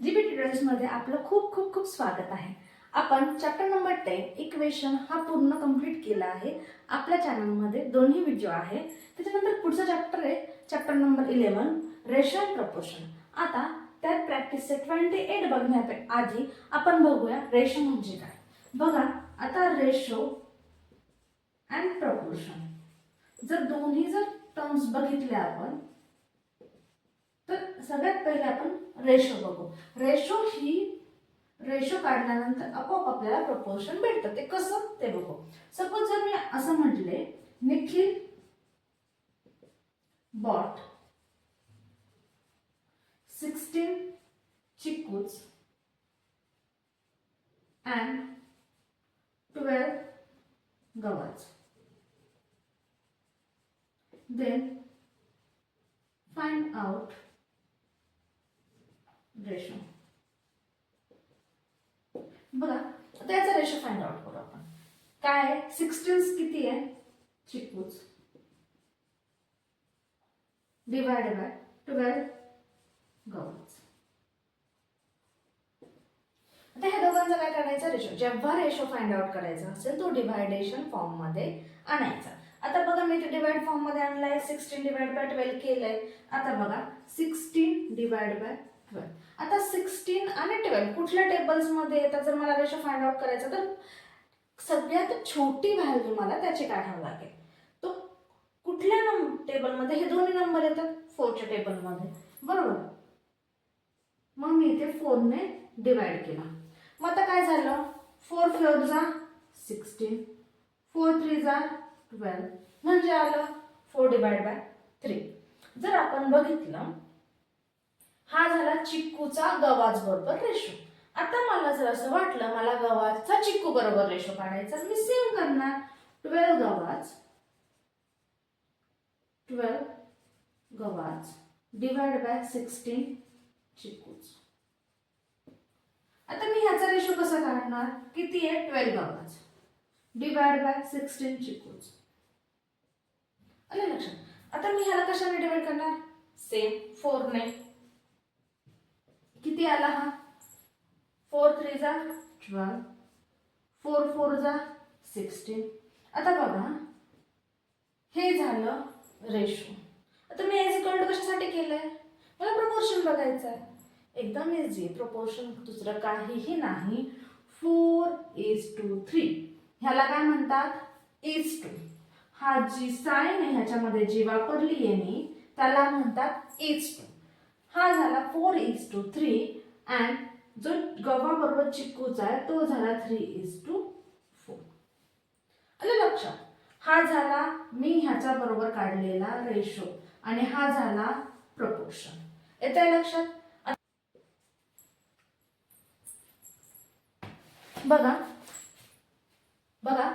GP tutorials मध्ये आपलं खूप खूप खूप स्वागत आहे। आपण चॅप्टर नंबर 10 इक्वेशन हा पूर्ण कंप्लीट केला आहे। आपल्या चॅनल मध्ये दोन्ही व्हिडिओ आहे। त्याच्यानंतर पुढचा चॅप्टर आहे chapter number 11 ratio and proportion. आता त्यात प्रॅक्टिस 28 बघण्याआधी आपण बघूया रेशो म्हणजे काय। बघा आता रेशो अँड प्रपोर्शन जर दोन्ही टर्म्स बघितल्या आपण तर सगळ्यात पहिले आपण रेशो बघू। रेशो काढल्यानंतर आपोआप आपल्याला प्रपोर्शन भेटतं। ते कसं ते बघू। सपोज जर मी असं म्हटले Nikhil bought 16 chikoos and 12 gavas, then find out ratio। बघा आता याचा रेशो फाइंड आउट करू आपण। काय 16 किती आहे चिकूज डिवाइडेड बाय 12 गव्हाच। आता ह्या दोघांचा काय करायचा रेशो। जेव्हा रेशो फाइंड आउट करायचा असेल तो डिवायडेशन फॉर्म मध्ये आणायचा। आता बघा मी ते डिवाइड फॉर्म मध्ये आणलाय 16 डिवाइड बाय 12 केलंय। आता बघा 16 डिवाइड बाय 12। आता 16 आणि 12 कुठल्या टेबल्स मध्ये येतात जर मला रेशो फाइंड आउट करायचा तर सगळ्यात छोटी व्हॅल्यू मला त्याची काढावी लागेल। तो कुठल्या टेबल मध्ये हे दोन्ही नंबर येतात 4 च्या टेबल मध्ये बरोबर। मग मी इथे 4 ने डिवाइड केला। मग आता काय झालं 4 4 जा 16 4 3 जा 12 म्हणजे आलं 4 डिवाइड बाय 3। जर आपण बघितलं हा झाला चिक्कूचा गव्हाच बरोबर रेशो। आता मला जर असं वाटलं मला गव्हाचा चिक्कू बरोबर रेशो काढायचा मी सेम करणार 12 गव्हाच डिवाइड बाय 16 चिक्कूच। आता मी ह्याचा रेशो कसा काढणार किती आहे 12 गव्हाच डिवाइड बाय 16 चिकूज। आलं लक्षात। आता मी ह्याला कशाने डिवाइड करणार सेम 4 ने। किती आला हा 4 3 जा 12 4 4 जा 16। आता बघा हे झालं रेशो। आता मी इज इक्वल टू कशासाठी केलंय मला प्रपोर्शन बघायचं आहे। एकदम इझी प्रपोर्शन दुसरं काहीही नाही 4:3। ह्याला काय म्हणतात इज टू। हा जी साइन आहे ह्याच्यामध्ये जी वापरली आहे मी त्याला म्हणतात इज टू। हा झाला 4:3 अँड जो गव्हा बरोबर चिक्कूचा आहे तो झाला 3:4। आलं लक्षात। हा झाला मी ह्याच्या बरोबर काढलेला रेशो आणि हा झाला प्रपोर्शन। येतंय लक्षात। बघा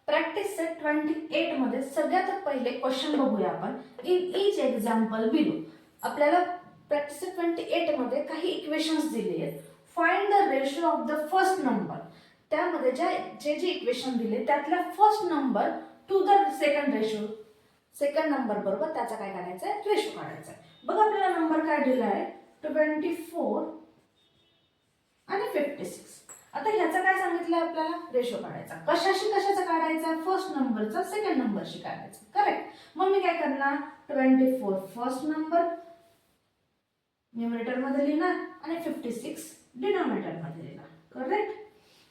प्रॅक्टिस सेट 28 मध्ये सगळ्यात पहिले क्वेश्चन बघूया आपण। इन ईच एक्झाम्पल बिलो आपल्याला प्रॅक्टिस सेट 28 मध्ये काही इक्वेशन्स दिले आहेत। Find the ratio of the first number. त्यामध्ये जे इक्वेशन दिले त्यातला first number two the second number बरोबर त्याचा काय करायचा आहे रेशो काढायचा आहे। बघा आपल्याला नंबर काय दिला आहे 24 आणि 56। आता ह्याचा काय सांगितलं आपल्याला रेशो काढायचा। कशाचा काढायचा फर्स्ट नंबरचा सेकंड नंबरशी काढायचा करेक्ट। मग मी काय करणार 24 फर्स्ट नंबर न्यूमरेटर मध्ये लिहिणार आणि 56 डिनॉमिनेटर मध्ये लिहिणार करेक्ट।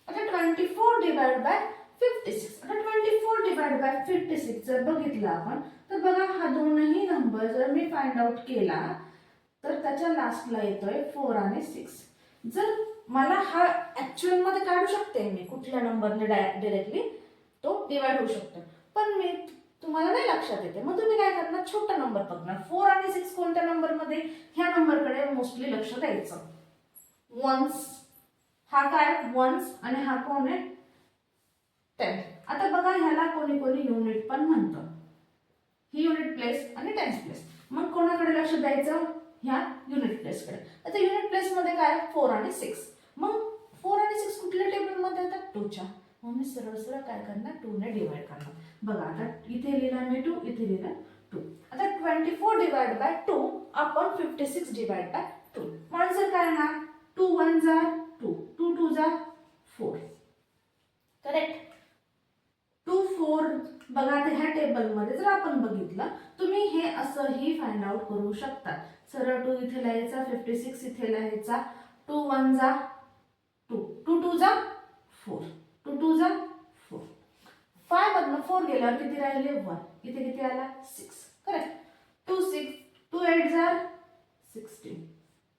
आता 24 डिवाइड बाय 56। आता 24 डिवाइड बाय 56 जर बघितलं आपण तर बघा हा दोनही नंबर जर मी फाइंड आउट केला तर त्याच्या लास्टला येतोय 4 आणि 6। जर मला हा ऍक्च्युअल मध्ये काढू शकते मी कुठल्या नंबरने डायरेक्टली तो डिवाइड होऊ शकतो पण मी तुम्हाला नाही लक्षात येते। मग तुम्ही काय करणार छोटा नंबर बघणार 4 आणि 6 कोणत्या नंबर मध्ये ह्या नंबरकडे मोस्टली लक्ष द्यायचं। वन्स हा काय वन्स आणि हा कोण आहे 10। आता बघा ह्याला कोणी युनिट पण म्हणतं। ही युनिट प्लेस आणि टेन्स प्लेस। मग कोणाकडे लक्ष द्यायचं ह्या युनिट प्लेस कडे। आता युनिट प्लेस मध्ये काय 4 आणि 6। मग 4 आणि 6 कुठल्या टेबल मध्ये येतात 2 च्या। मग मी सरळ काय करणार 2 ने डिवाइड करणार। बघा आता इथे लिहिला मी 2 इथे लिहिला 2। आता 24 डिवाइड बाय 2 आपण 56 डिवाइड बाय 2 आन्सर काय येणार 2 वन जा 2, 2 2 जा 4. करेक्ट. 2 4 बघा आता ह्या टेबलमध्ये जर आपण बघितलं तुम्ही हे असंही फाइंड आउट करू शकता. सरळ 2 इथे लिहायचा, 56 इथे लिहायचा. 2 1 जा 2, 2 2 जा 4, 2 2 जा 4. 5 मधनं 4 गेल्यावर किती राहिले 1. इथे किती आला 6. करेक्ट. 2 6, 2 8 जा 16.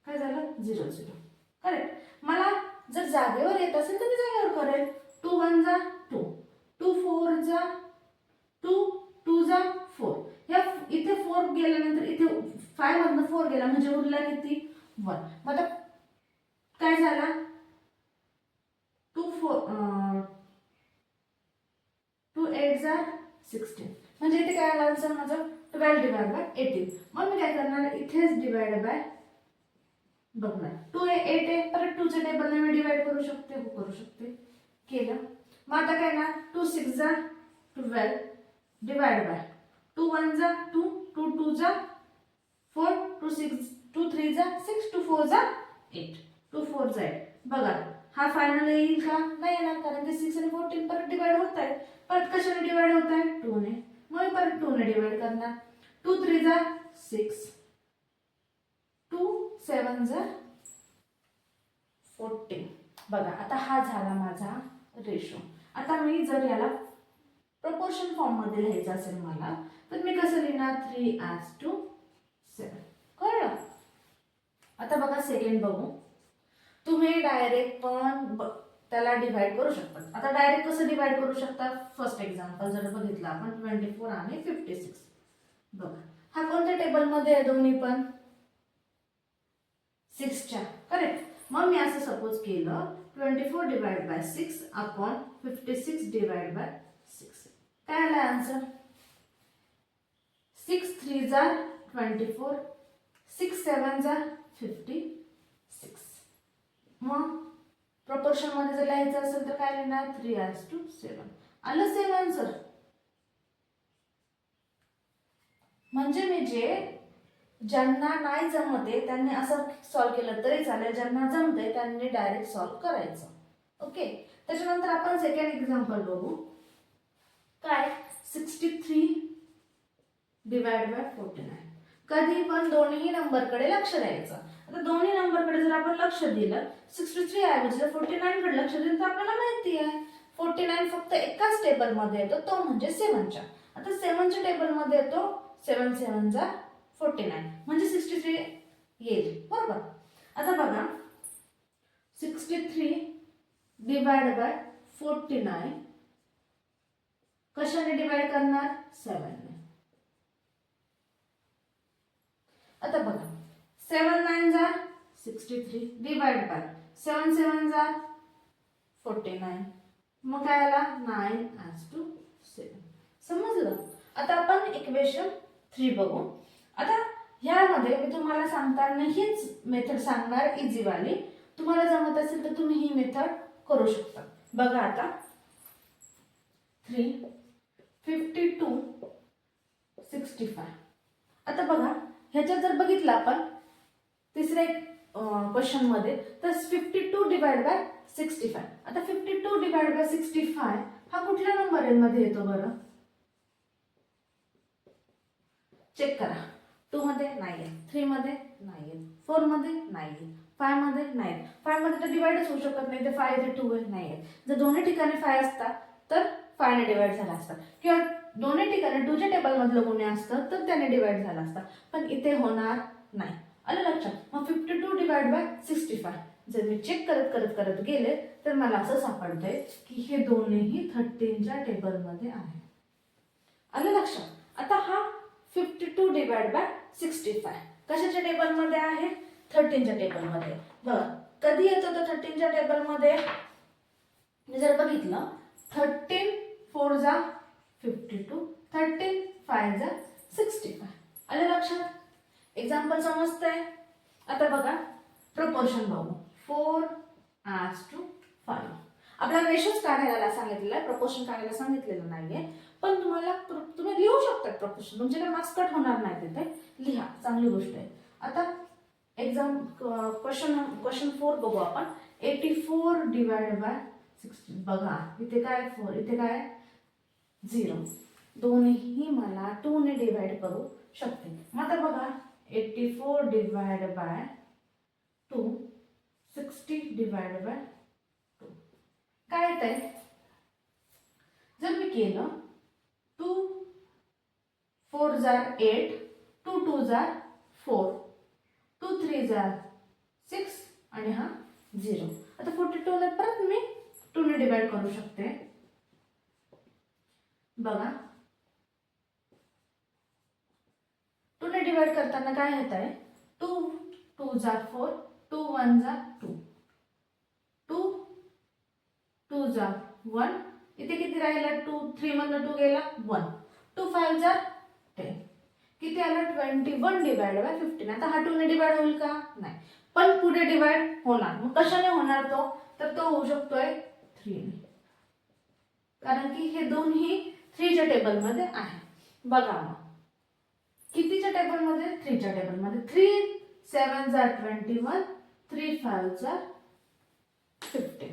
काय झालं 0 0. करेक्ट. मला जर जागेवर येत असेल तर मी जागेवर करेल. 2 1 जा 2, 2 4 जा 2, 2 जा 4. या इथे 4 गेल्यानंतर इथे 5 मधनं 4 गेला म्हणजे उरला किती 1. मग आता काय झाला 2 8 जा 16. म्हणजे इथे काय आला आन्सर माझं 12 डिवाइड बाय 18. मग मी काय करणार इथेच डिवाइड बाय बघणार. 2 8 आहे परत 2 च्या टेबलने मी डिवाइड करू शकते. हो करू शकते. केलं. मग आता काय ना 2 6 जा 12 डिवाइड बाय 2 1 जा 2, 2 2 जा 4, 2 6 2 3 जा 6, 2 4 जा 8, 2 4 जा 8. बघा हा फायनल येईल का नाही येणार कारण की 6 आणि 14 परत डिवाइड होत आहे. परत कशाने डिवाइड होत आहे 2 ने. मग मी परत 2 ने डिवाइड करणार. 2 3 जा 6, 2 7 जा 14. बघा आता हा झाला माझा रेशो. आता मी जर याला प्रपोर्शन फॉर्म मध्ये लिहायचं असेल मला तर मी कसं लिहिणार 3:7. कळलं. आता बघा सेकंड बघू. तुम्ही डायरेक्ट पण त्याला डिवाइड करू शकता. आता डायरेक्ट कसं डिवाइड करू शकता. फर्स्ट एक्झाम्पल जर बघितलं आपण 24 आणि 56. बघा हा कोणत्या टेबल मध्ये आहे दोन्ही पण 6 च्या. करेक्ट. मग मी असं सपोज केलं 24 divide by 6 upon 56 divide by 6. काय आला आन्सर 6 3 जा 24, 6 7 जा 56. मग प्रपोर्शन मध्ये जर लिहायचं असेल तर काय लिहिणार 3:7. आलं सेम आन्सर. म्हणजे मी जे ज्यांना नाही जमते त्यांनी असं सॉल्व केलं तरी चालेल. ज्यांना जमते त्यांनी डायरेक्ट सॉल्व करायचं. ओके. त्याच्यानंतर आपण सेकंड एक्झाम्पल बघू. काय 63 डिवाइड बाय 49. कधी पण दोन्ही नंबरकडे लक्ष द्यायचं. आता दोन्ही नंबरकडे जर आपण लक्ष दिलं 63 ऐवजी जर 49 कडे लक्ष दिलं तर आपल्याला माहिती आहे 49 फक्त एकाच टेबल मध्ये येतो तो म्हणजे 7 च्या. आता 7 च्या टेबल मध्ये येतो 7 7 जा 49 म्हणजे 63 येईल. बरोबर. आता बघा 63 डिवाइड बाय 49 कशाने डिवाइड करणार 7 ने. आता बघा 7 9 जा 63 डिवाइड बाय 7 7 जा 49. मग काय आला 9:7. समजलं. आता आपण इक्वेशन 3 बघू. आता ह्यामध्ये मी तुम्हाला सांगताना हीच मेथड सांगणार इझी वाली. तुम्हाला जमत असेल तर तुम्ही ही मेथड करू शकता. बघा आता 3 52 65. आता बघा ह्याच्यात जर बघितलं आपण तिसऱ्या क्वेश्चन मध्ये तर 52 डिवाइड बाय 65. आता 52 डिवाइड बाय 65 हा कुठल्या नंबर मध्ये येतो बरं चेक करा. 2 मध्ये नाहीये, 3 मध्ये नाहीये, 4 मध्ये नाहीये, 5 मध्ये नाही. 5 मध्ये तर डिवाइडच होऊ शकत नाही. ते 5 इथे 2 नाहीये. जर दोन्ही ठिकाणी 5 असतात तर 5 ने डिवाइड झाला असता किंवा दोन्ही ठिकाणी 2 च्या टेबल मधलं कोणी असतं तर त्याने डिवाइड झाला असता. पण इथे होणार नाही. आलं लक्षात. मग 52 डिवाइड बाय 65 जर मी चेक करत गेले तर मला असं सापडतंय की हे दोन्हीही 13 च्या टेबल मध्ये आहे. आलं लक्षात. आता हा 52 डिवाइड बाय 65 कशाच्या टेबल मध्ये आहे 13 च्या टेबल मध्ये. बघा कधी येतो तर 13 च्या टेबल मध्ये मी जर बघितलं 13 4 जा 52, 13 5 जा 65. आलं लक्षात. एक्झाम्पल समजतंय. आता बघा प्रपोर्शन बघू 4:5. आपल्याला रेशोच काढायला सांगितलेलं आहे. प्रपोर्शन काढायला सांगितलेलं नाहीये. पण तुम्ही लिहू शकता प्रपोर्शन. तुमचे काही मार्क्स कट होणार नाही तिथे. लिहा चांगली गोष्ट आहे. आता क्वेश्चन 4 बघू आपण. 84 डिवाइड बाय 60. बघा इथे काय 4, इथे काय 0. दोन्ही मला 2 ने डिवाइड करू शकते. मग आता बघा 84 डिवाइड बाय 2, 60 डिवाइड बाय 2 काय येत आहे. जर मी केलं 2 4 जार 8, 2 2 जार 4, 2 3 जार 6 आणि हा 0. आता 42 ला परत मी 2 ने डिवाइड करू शकते. बघा 2 ने डिवाइड करताना काय येत आहे. 2 2 जा 4, 2 1 जा 2, 2 2 जा 1. इथे किती राहिला. 2 3 मधनं 2 गेला 1, 2 5 जा 10. किती आला 21 डिवाइड बाय 15. आता हा 2 ने डिवाइड होईल का. नाही, पण पुढे डिवाइड होणार. मग कशाने होणार तो, तर तो होऊ शकतोय 3 ने, कारण की हे दोन्ही 3 च्या टेबलमध्ये आहे. बघा मग कितीच्या टेबलमध्ये. 3 च्या टेबलमध्ये. 3 7 जा 21, 3 5 जा 15.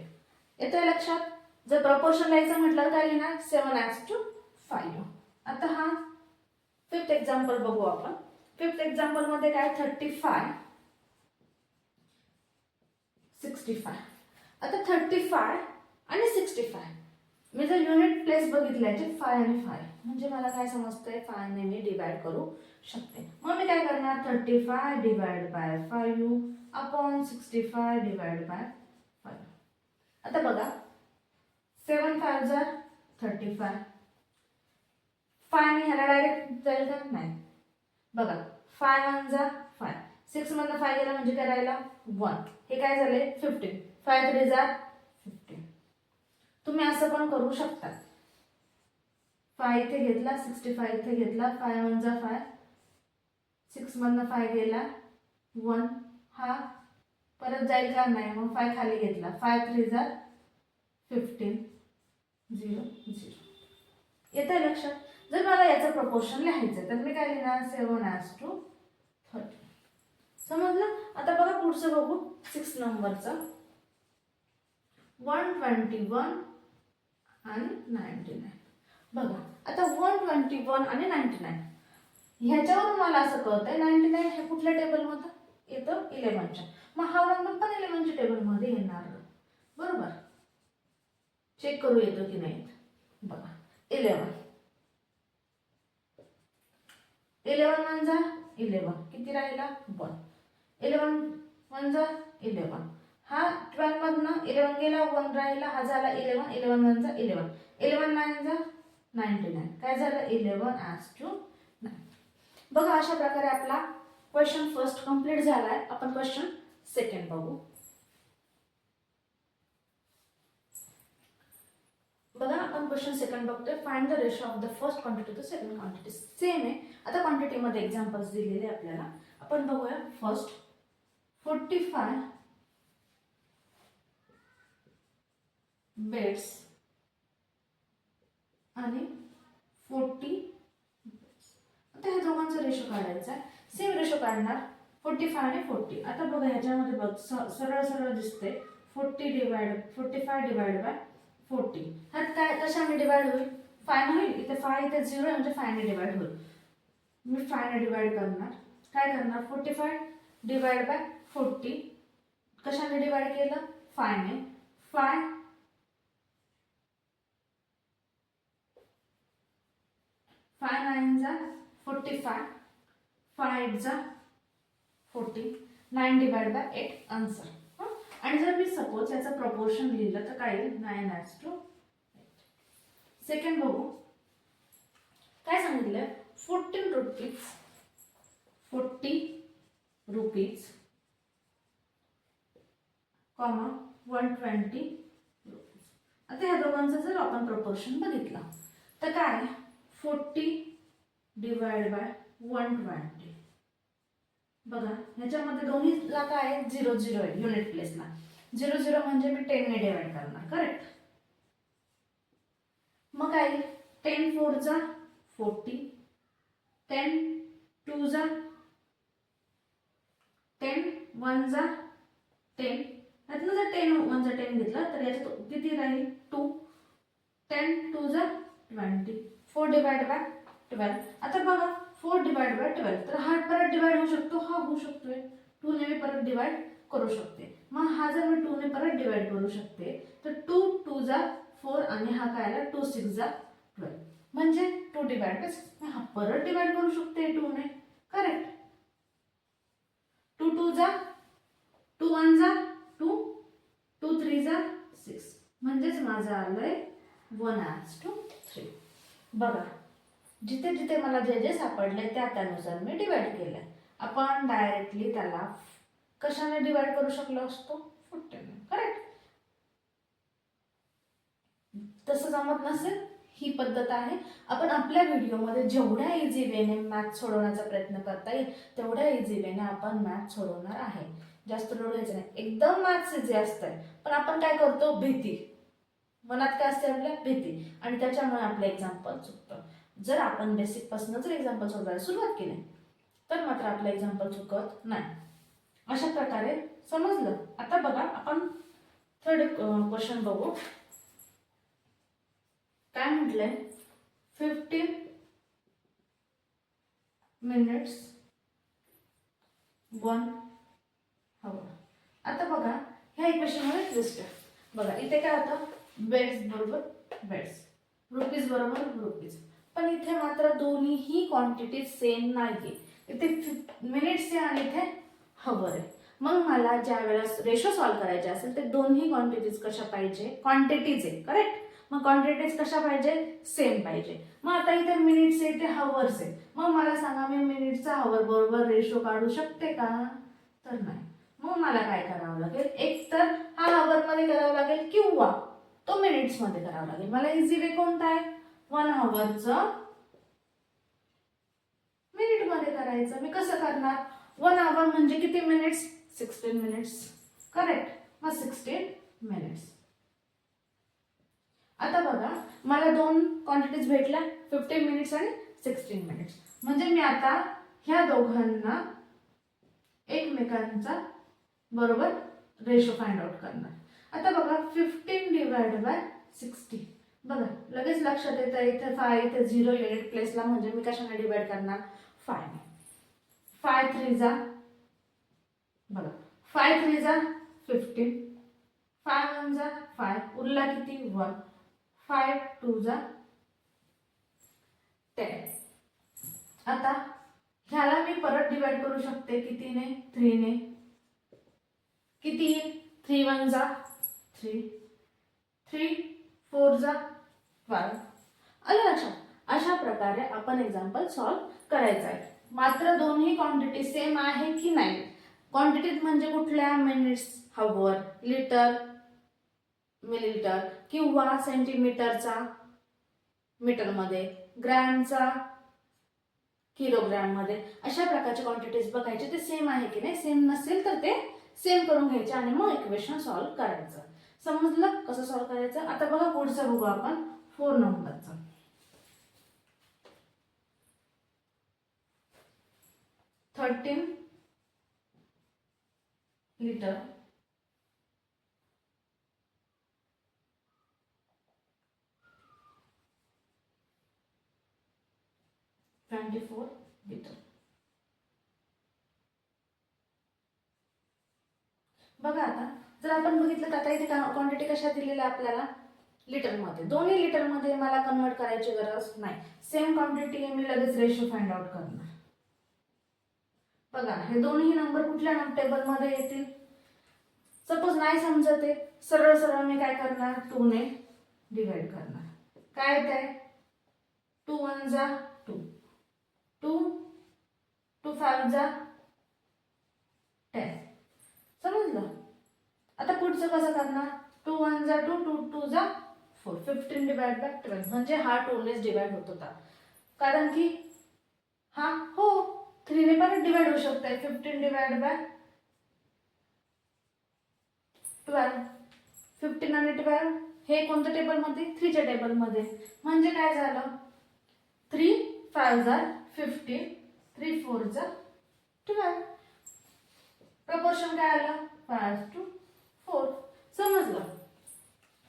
येतंय लक्षात. जर प्रपोर्शन लिहायचं म्हटलं काय लिहिणार 7:5. आता हा 5th एक्झाम्पल बघू आपण. 5th एक्झाम्पल मध्ये काय 35 65. आता 35 आणि 65 मी जर युनिट प्लेस बघितले 5 आणि 5 म्हणजे मला काय समजतंय 5 ने मी डिवाइड करू शकते. मग मी काय करणार 35 divide by 5 upon 65 divide by 5. आता बघा 7 5 जा 35. 5 ने ह्याला डायरेक्ट जाईल का नाही. बघा 5 1 जा 5, 6 मधनं 5 गेला म्हणजे काय राहिला 1. हे काय झाले 15. 5 3 जा 15. तुम्ही असं पण करू शकता. 5 इथे घेतला, 65 इथे घेतला, 5 1 जा 5, 6 मधनं 5 गेला 1. हा परत जाईल का नाही. मग 5 खाली घेतला, 5 3 जा 15 0 0. येतंय लक्षात. जर मला याचं प्रपोर्शन लिहायचं तर मी काय लिहिणार 7:30. समजलं. आता बघा पुढचं बघू 6 नंबरचं. 121 आणि 99. बघा आता 121 आणि 99 ह्याच्यावरून मला असं कळतंय 99 हे कुठल्या टेबलमध्ये येतं 11च्या. मग हा नंबर पण 11च्या टेबलमध्ये येणार. बरोबर. चेक करू येतो की नाही. बघा 11 11 1 जा 11. किती राहिला 1. 11 1 जा 11. हा 12 मधनं 11 गेला 1 राहिला. हा झाला 11. 11 1 जा 11. 11 9 जा 99. काय झालं 11:9. बघा अशा प्रकारे आपला क्वेश्चन फर्स्ट कंप्लीट झालाय. आपण क्वेश्चन सेकंड बघू. बघा आपण क्वेश्चन सेकंड बघतोय. Find the ratio of the first quantity to the second quantity. Same आहे. आता क्वांटिटी मध्ये एक्झाम्पल्स दिलेले आपल्याला. आपण बघूया. फर्स्ट 45 बेड्स आणि 40. आता ह्या दोघांचा रेशो काढायचा आहे. सेम रेशो काढणार 45 आणि 40. आता बघा ह्याच्यामध्ये बघ सरळ सरळ दिसते 45 डिवाइड बाय 40. ह्यात काय कशाने डिवाइड होईल 5 होईल. इथे 5 इथे 0 आहे म्हणजे 5 ने डिवाइड होईल. मी 5 ने डिवाइड करणार. काय करणार 45 डिवाइड बाय 40 कशाने डिवाइड केलं 5 ने. 5 5 9 जा 45, 5 8 जा 40, 9 डिवाइड बाय 8 आन्सर. आणि जर मी सपोज याचं प्रपोर्शन लिहिलं तर काय येईल 9:8. सेकंड बघू. काय सांगितलं 40 रुपीज कॉमा 120 रुपीज. आता ह्या दोघांचं जर आपण प्रपोर्शन बघितलं तर काय 40 डिवाइड बाय 120. बघा ह्याच्यामध्ये दोन्हीला काय आहे 0 0 आहे युनिट प्लेसला. 0 0 म्हणजे मी 10 ने डिवाइड करणार. करेक्ट. मग काय 10 4 जा 40, 10 2 जा 10 1 जा 10, यातनं जर 10 1 जा 10 घेतलं तर याच्यात किती राहील 2, 10 2 जा 20, 4 डिवाइड बाय 12. आता बघा 4 डिवाइड बाय 12, तर हा परत डिवाइड होऊ शकतो, हा होऊ शकतोय, 2 ने मी परत डिवाइड करू शकते. मग हा जर मी 2 ने परत डिवाइड करू शकते तर 2 2 जा 4 आणि हा काय आला 2 6 जा 12, म्हणजे 2 डिवाइड बाय 6. मी हा परत डिवाइड करू शकते 2 ने. करेक्ट. 2 2 जा 2 1 जा 2, 2 3 जा 6, म्हणजेच माझं आलंय 1:3. बघा जिथे जिथे मला जे जे सापडले त्यानुसार मी डिवाइड केलंय. आपण डायरेक्टली त्याला कशाने डिवाइड करू शकलो असतो 14. करेक्ट. तसं जमत नसेल ही पद्धत आहे. आपण आपल्या व्हिडिओमध्ये जेवढ्या इझी वेने मॅथ सोडवण्याचा प्रयत्न करता येईल तेवढ्या इझी वेने आपण मॅथ सोडवणार आहे. जास्त लोड घ्यायचं नाही. एकदम मॅथ्स इझी असतंय पण आपण काय करतो भीती, मनात काय असते आपल्या भीती, आणि त्याच्यामुळे आपलं एक्झाम्पल चुकतं. जर आपण बेसिक पासून जर एक्झाम्पल सोडवायला सुरुवात केली तर मात्र आपलं एक्झाम्पल चुकत नाही. अशा प्रकारे समजलं. आता बघा आपण थर्ड क्वेश्चन बघू. काय म्हटलंय 15 minutes 1 hour. आता बघा ह्या इक्वेशनमध्ये ट्विस्ट आहे. बघा इथे काय होतं बेड्स बरोबर बेड्स, रुपीज बरोबर रुपीज, पण इथे मात्र दोन्हीही क्वांटिटी सेम नाहीये. इथे मिनिट्स आहे आणि इथे हवर आहे. मग मला ज्या वेळेस रेशो सॉल्व्ह करायचे असेल ते दोन्ही क्वांटिटीज कशा पाहिजे, क्वांटिटीज आहे करेक्ट. मग क्वांटिटीज कशा पाहिजे सेम पाहिजे. मग आता इथे मिनिट्स आहे, इथे हवर्स आहे. मग मला सांगा मी मिनिटचा हवर बरोबर रेशो काढू शकते का, तर नाही. मग मला काय करावं लागेल, एक तर हा हवर मध्ये करावं लागेल किंवा तो मिनिट्स मध्ये करावा लागेल. मला इझी वे कोणता आहे 1 हवरचं मिनिट मध्ये करायचं. मी कसं करणार 1 आवर म्हणजे किती मिनिट्स 16 मिनिट्स. करेक्ट. मग 16 मिनिट्स. आता बघा मला दोन क्वांटिटीज भेटल्या 15 मिनिट्स आणि 16 मिनिट्स. म्हणजे मी आता ह्या दोघांना एकमेकांचा बरोबर रेशो फाइंड आउट करणार. आता बघा 15 डिवाइड बाय 60. बघा लगेच लक्षात येतं इथे 5 इथे 0 युनिट प्लेसला, म्हणजे मी कशाने डिवाइड करणार 5 ने. 5 3 जा बघा 5 3 जा 15, 5 1 जा 5, उरला किती 1, 5 2 जा 10. आता ह्याला मी परत डिवाइड करू शकते कितीने 3 ने. किती 3 1 जा 3, 3 4 जा 12. आलं लक्षात. अशा प्रकारे आपण एक्झाम्पल सॉल्व्ह करायचं आहे. मात्र दोन्ही क्वांटिटी सेम आहे की नाही. क्वांटिटीज म्हणजे कुठल्या मिनिट्स हवर, लिटर मिलीलिटर, किंवा सेंटीमीटरचा मीटरमध्ये, ग्रॅमचा किलोग्रॅम मध्ये, अशा प्रकारचे क्वांटिटीज बघायचे ते सेम आहे की नाही. सेम नसेल तर ते सेम करून घ्यायचे आणि मग इक्वेशन सॉल्व्ह करायचं. समजलं कसं सॉल्व्ह करायचं. आता बघा पुढचं बघू आपण 4 नंबरचं. 13 लिटर 24 लिटर. बघा आता जर आपण बघितलं तर आता इथे क्वांटिटी कशा दिलेल्या आपल्याला लिटरमध्ये. दोन्ही लिटरमध्ये मला कन्वर्ट करायची गरज नाही. सेम क्वांटिटी मी लगेच रेशो फाइंड आउट करणार. बघा हे दोन्ही नंबर कुठल्या टेबलमध्ये येतील. सपोज नाही समजत आहे, सरळ सरळ मी काय करणार 2 ने डिवाइड करणार. काय येत आहे 2 1 जा 2, 2 2 5 जा 10. समजलं. आता पुढचं कसं करणार 2 1 जा 2, 2 2 जा 4, 15 डिवाइड बाय 12, म्हणजे हा 2 नेच डिवाइड होत होता. कारण की हा हो 3 ने पण डिवाइड होऊ शकते. 15 डिवाइड बाय 12, 15 आणि 12 हे कोणत्या टेबलमध्ये 3 च्या टेबलमध्ये. म्हणजे काय झालं 3 5 जा 15, 3 4 जा 12. प्रपोर्शन काय आलं 5:4. समजलं?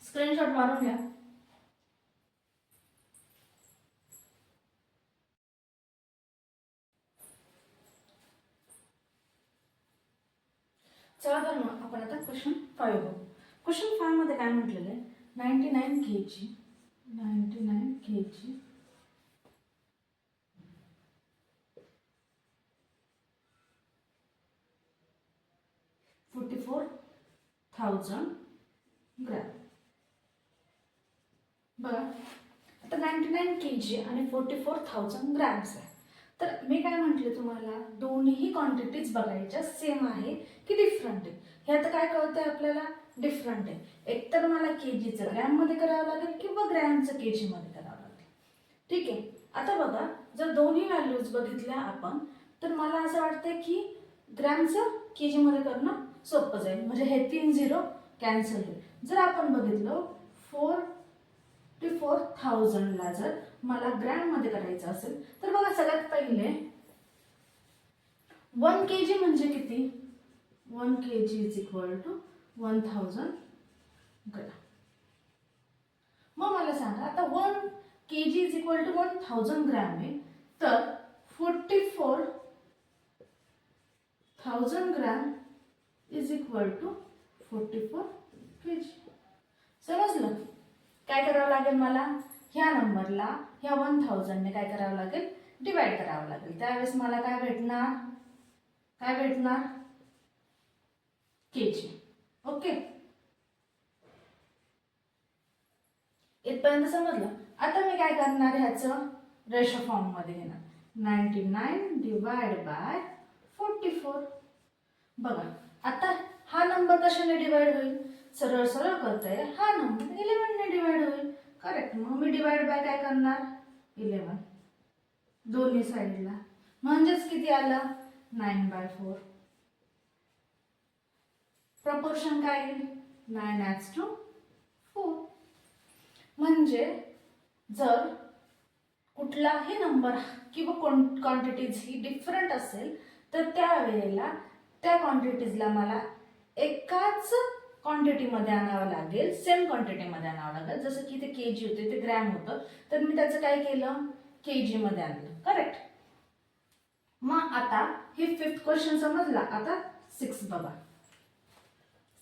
स्क्रीनशॉट मारून घ्या. चला तर मग आपण आता क्वेश्चन 5 बघू. क्वेश्चन 5 मध्ये काय म्हटलेलं आहे, 99 kg 44,000 ग्रॅम. बघा आता 99 kg आणि 44,000 ग्रॅम्स आहे. तर मी काय म्हटले तुम्हाला, दोन्ही क्वांटिटीज बघायच्या सेम आहे की डिफरंट आहे. हे आता काय कळतंय आपल्याला, डिफरंट आहे. एकतर मला केजीचं ग्रॅममध्ये करावं लागेल किंवा ग्रॅमचं केजीमध्ये करावं लागेल. ठीक आहे. आता बघा, जर दोन्ही व्हॅल्यूज बघितल्या आपण, तर मला असं वाटतंय की ग्रॅमचं केजीमध्ये करणं सोपं जाईल. म्हणजे हे 3 0 कॅन्सल होईल. जर आपण बघितलं 44,000 ला जर मला ग्रॅम मध्ये करायचं असेल, तर बघा सगळ्यात पहिले 1 kg म्हणजे किती, 1 kg is equal to 1000 gram. मग मला सांगा, आता 1 kg is equal to 1000 gram आहे, तर 44,000 gram is equal to 44 kg. समजलं? काय करावं लागेल मला, ह्या नंबरला ह्या 1000 ने काय करावं लागेल, डिवाइड करावं लागेल. त्यावेळेस मला काय भेटणार, केजी. ओके, इथपर्यंत समजलं? आता मी काय करणार, ह्याचं रेशो फॉर्म मध्ये घेणार, 99 डिवाइड बाय 44. बघा आता हा नंबर कशाने डिवाइड होईल, सरळ सरळ करताय, हा नंबर 11 ने डिवाइड होईल. करेक्ट. मग मी डिवाइड बाय काय करणार, 11 दोन्ही साईडला, म्हणजेच किती आलं 9/4. प्रपोर्शन काय येईल 9:4. म्हणजे जर कुठलाही नंबर किंवा क्वांटिटीज ही डिफरंट असेल, तर त्यावेळेला त्या क्वांटिटीजला मला एकाच क्वांटिटीमध्ये आणावं लागेल, सेम क्वांटिटीमध्ये आणावं लागेल. जसं की ते केजी होते, ते ग्रॅम होतं, तर मी त्याचं काय केलं, केजी मध्ये आणलं. करेक्ट. मग आता हे 5th क्वेश्चन समजला. आता 6 बघा.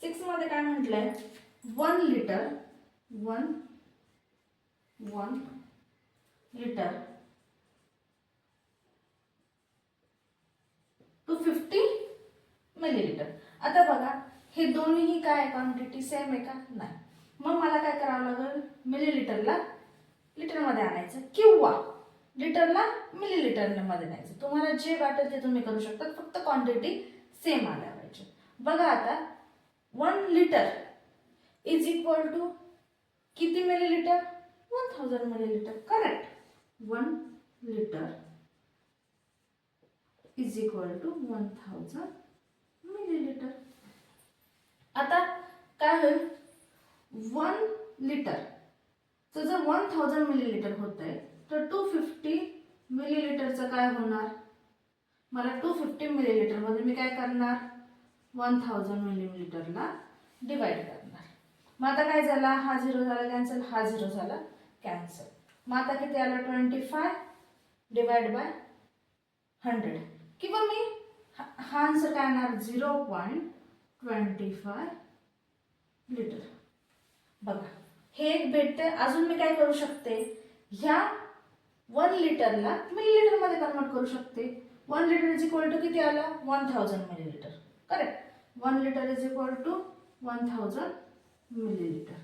6 मध्ये काय म्हटलंय, 1 लिटर 250 मिलीलिटर. आता बघा हे दोन्ही काय क्वांटिटी सेम आहे का, नाही. मग मला काय करावं लागेल, मिलीलिटरला लिटरमध्ये आणायचं किंवा लिटरला मिलीलिटरमध्ये न्यायचं. तुम्हाला जे वाटेल ते तुम्ही करू शकता, फक्त क्वांटिटी सेम आल्या पाहिजे. बघा आता 1 लिटर इज इक्वल टू किती millilitre, 1000 millilitre. Correct. 1 litre is equal to 1000 millilitre. आता काय होईल, 1 लिटर तर जर 1000 मिलीलिटर होत आहे, तर 250 मिलीलिटरचं काय होणार, मला 250 मिलीलिटर मध्ये मी काय करणार, 1000 मिलीलिटरला डिवाइड करणार. मग आता काय झाला, हा 0 झाला कॅन्सल, हा 0 झाला कॅन्सल. मग आता किती आलं, 25 डिवाइड बाय 100. किंवा मी हा आन्सर काय येणार, 0.25 लिटर. बघा हे एक भेटते. अजून मी काय करू शकते, ह्या 1 लिटरला मिलीलिटर मध्ये कन्वर्ट करू शकते. 1 लिटर इज इक्वल टू किती आला, 1000 millilitre. Correct. 1 litre is equal to 1000 millilitre.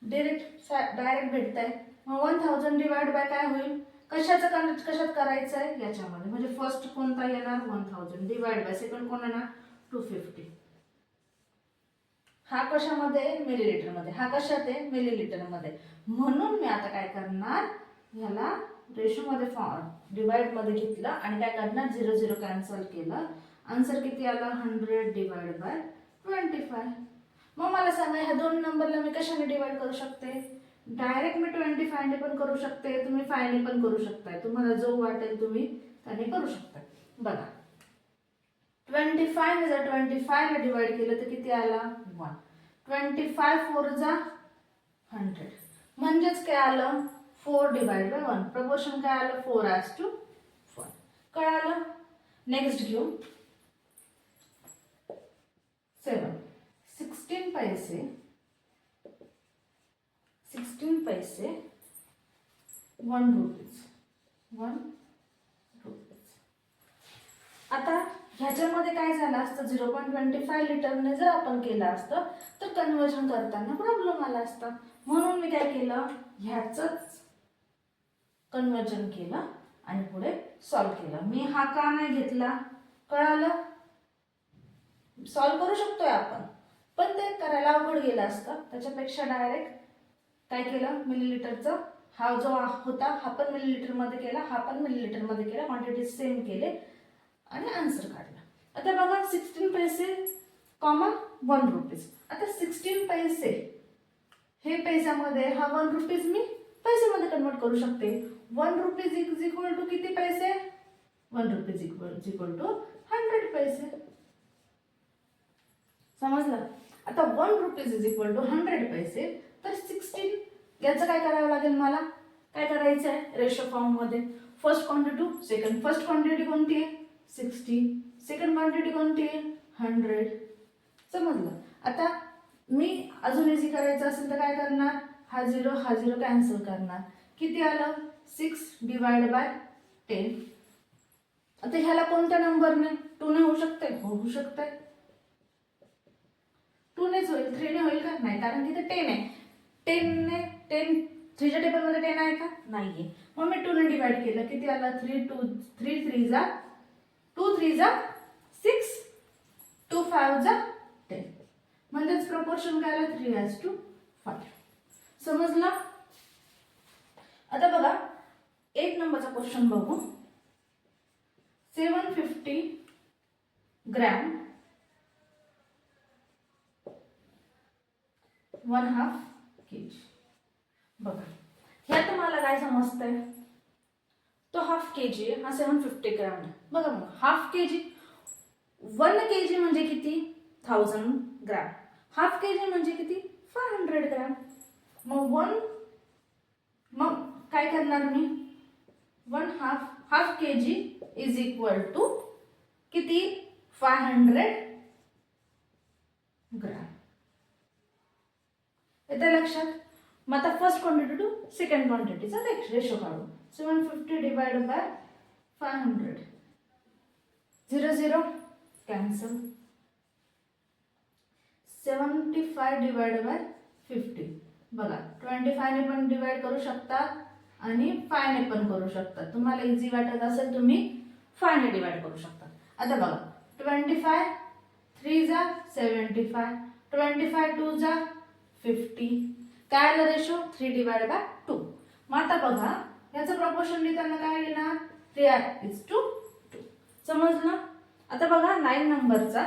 Direct भेटत आहे. मग 1000 डिवाइड बाय काय होईल, कशात करायचं आहे, याच्यामध्ये. म्हणजे फर्स्ट कोणता येणार, 1000 डिवाइड बाय सेकंड कोण येणार, 250. हा कशामध्ये, मिलीलिटर मध्ये, हा कशात आहे, मिलीलिटर मध्ये. म्हणून मी आता काय करणार, ह्याला रेशो मध्ये डिवाइड मध्ये घेतलं आणि काय करणार, 0 0 कॅन्सल केलं. आन्सर किती आला, 100 डिवाइड बाय 25. मग मला सांगा, ह्या दोन नंबरला मी कशाने डिवाइड करू शकते, डायरेक्ट मी 25 ने पण करू शकते, तुम्ही 5 ने पण करू शकताय. तुम्हाला जो वाटेल तुम्ही त्याने करू शकता. बघा 25 ने जर 25 ला डिवाइड केलं तर किती आला 1. 25 4 जा 100 म्हणजेच काय आलं 4 डिवाइड बाय 1. प्रपोर्शन काय आलं 4:1. कळालं. नेक्स्ट घेऊ 7. 16 पैसे 1 रुपीज 1 रुपीज. आता ह्याच्यामध्ये काय झालं असतं 0.25 लिटरने जर आपण केलं असतं तर कन्वर्जन करताना प्रॉब्लेम आला असता. म्हणून मी काय केलं ह्याचंच कन्वर्जन केलं आणि पुढे सॉल्व केलं. मी हा का नाही घेतला कळालं. सॉल्व करू शकतोय आपण पण ते करायला अवघड गेलं असतं. त्याच्यापेक्षा डायरेक्ट काय केलं मिलीलीटरचं हा जो होता हा पण मिलीलीटर मध्ये केला हा पण मिलीलीटर मध्ये केला. क्वांटिटी सेम केले आणि आन्सर काढला. आता बघा 16 पैसे कॉमा 1 रुपीज. आता 16 पैसे हे पैशामध्ये हा 1 रुपीज मी पैशामध्ये कन्वर्ट करू शकते. 1 रुपीज इज इक्वल टू किती पैसे 1 रुपीज इक्वल टू 100 पैसे. समजलं. आता 1 रुपीज इज इक्वल टू 100 पैसे तर 16 याचं काय करावं लागेल मला काय करायचं आहे रेशो फॉर्म मध्ये. First quantity to second. First quantity कोणती आहे 60. सेकंड क्वांटिटी कोणती आहे 100. समजलं. आता मी अजून इझी करायचं असेल तर काय करणार हा 0 कॅन्सल करणार. किती आलं 6 डिवाइड बाय 10. आता ह्याला कोणत्या नंबरने 2 ने होऊ शकते होऊ शकते 2 नेच होईल 3 ने होईल का नाही कारण की ते 10 आहे. 10 ने 10 3च्या टेबल मध्ये 10 आहे का नाहीये. मग मी 2 ने डिवाइड केलं किती आला 3 3 जा 2 3 जा 6 2 5 जा 10. म्हणजेच प्रपोर्शन काय आलं 3:5. समजलं. आता बघा 1 नंबरचा क्वेश्चन बघू. 750 ग्रॅम 1/2 kg. बघा ह्यात मला काय समजतंय तो 1/2 kg हा 750 ग्रॅम आहे. बघा मग 1/2 kg 1 kg म्हणजे किती 1000 ग्रॅम. 1/2 kg म्हणजे किती 500 ग्रॅम. मग काय करणार मी 1/2 kg इज इक्वल टू किती 500 ग्रॅम. येते लक्षात. मग आता फर्स्ट क्वांटिटी टू सेकंड क्वांटिटीचा रेशो काढू. 750 divide by 500 0 cancel. 75 divide by 50. बघा 25 ने पण डिवाइड करू शकता आणि 5 ने पण करू शकता. तुम्हाला इझी वाटत असेल तुम्ही 5 ने डिवाइड करू शकता. आता बघा 25 3 जा 75 25 2 जा 50. काय आलं रेशो 3 डिवाइड बाय 2. मग आता बघा याचं प्रपोर्शन लिहिताना काय येणार 3:2. समजलं. आता बघा 9 नंबरचा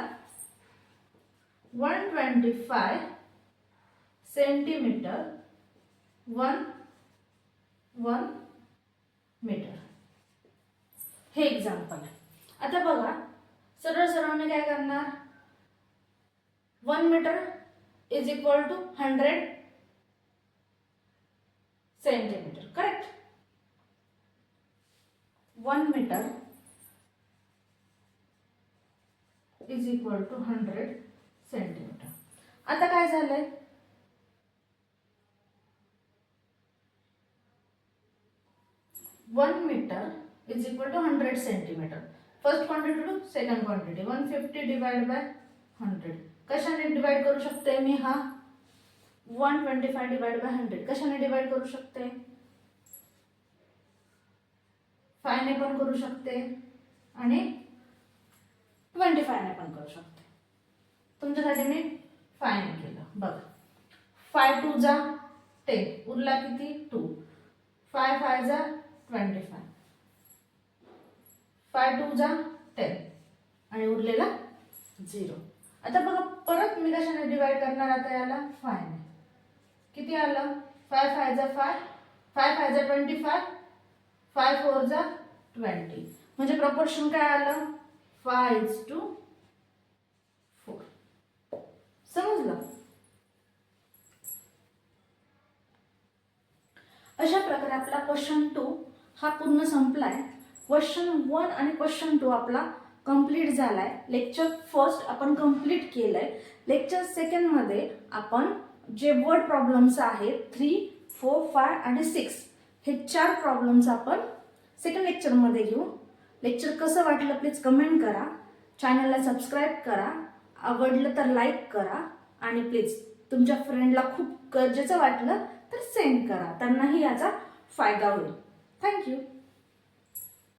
125 सेंटीमीटर 1 मीटर हे एक्झाम्पल आहे. आता बघा सरळ सरळने काय करणार 1 metre is equal to 100 centimetre. Correct. 1 metre is equal to 100 centimetre. आता काय झालंय 1 metre is equal to 100 centimetre. First quantity to second quantity 150 divide by 100. कशाने डिवाइड करू शकते मी हा 125 डिवाइड बाय 100 कशाने डिवाइड करू शकते 5 ने पण करू शकते आणि 25 ने पण करू शकते. तुमच्यासाठी मी 5 ने केलं. बघा 5 2 जा 10 उरला किती 2 5 5 जा 25 5 2 जा 10 आणि उरलेला 0. आता बघा परत मी कशाने डिवाइड करणार आता याला 5 ने. किती आलं 5 5 जा 5 5 5 जा 25 5 4 जा 20. म्हणजे प्रपोर्शन काय आलं 5:20. समजलं? अशा प्रकारे आपला क्वेश्चन 2 हा पूर्ण संपलाय. क्वेश्चन 1 आणि क्वेश्चन 2 आपला कंप्लीट झालाय. लेक्चर फर्स्ट आपण कंप्लीट केलंय. लेक्चर सेकंड मध्ये आपण जे वर्ड प्रॉब्लेम्स आहेत 3, 4, 5 आणि 6 हे 4 प्रॉब्लेम्स आपण सेकंड लेक्चर मध्ये घेऊ. लेक्चर कसं वाटलं प्लीज कमेंट करा. चॅनलला सबस्क्राईब करा. आवडलं तर लाईक करा आणि प्लीज तुमच्या फ्रेंडला खूप गरजेचं वाटलं तर सेंड करा. त्यांनाही याचा फायदा होईल. थँक्यू.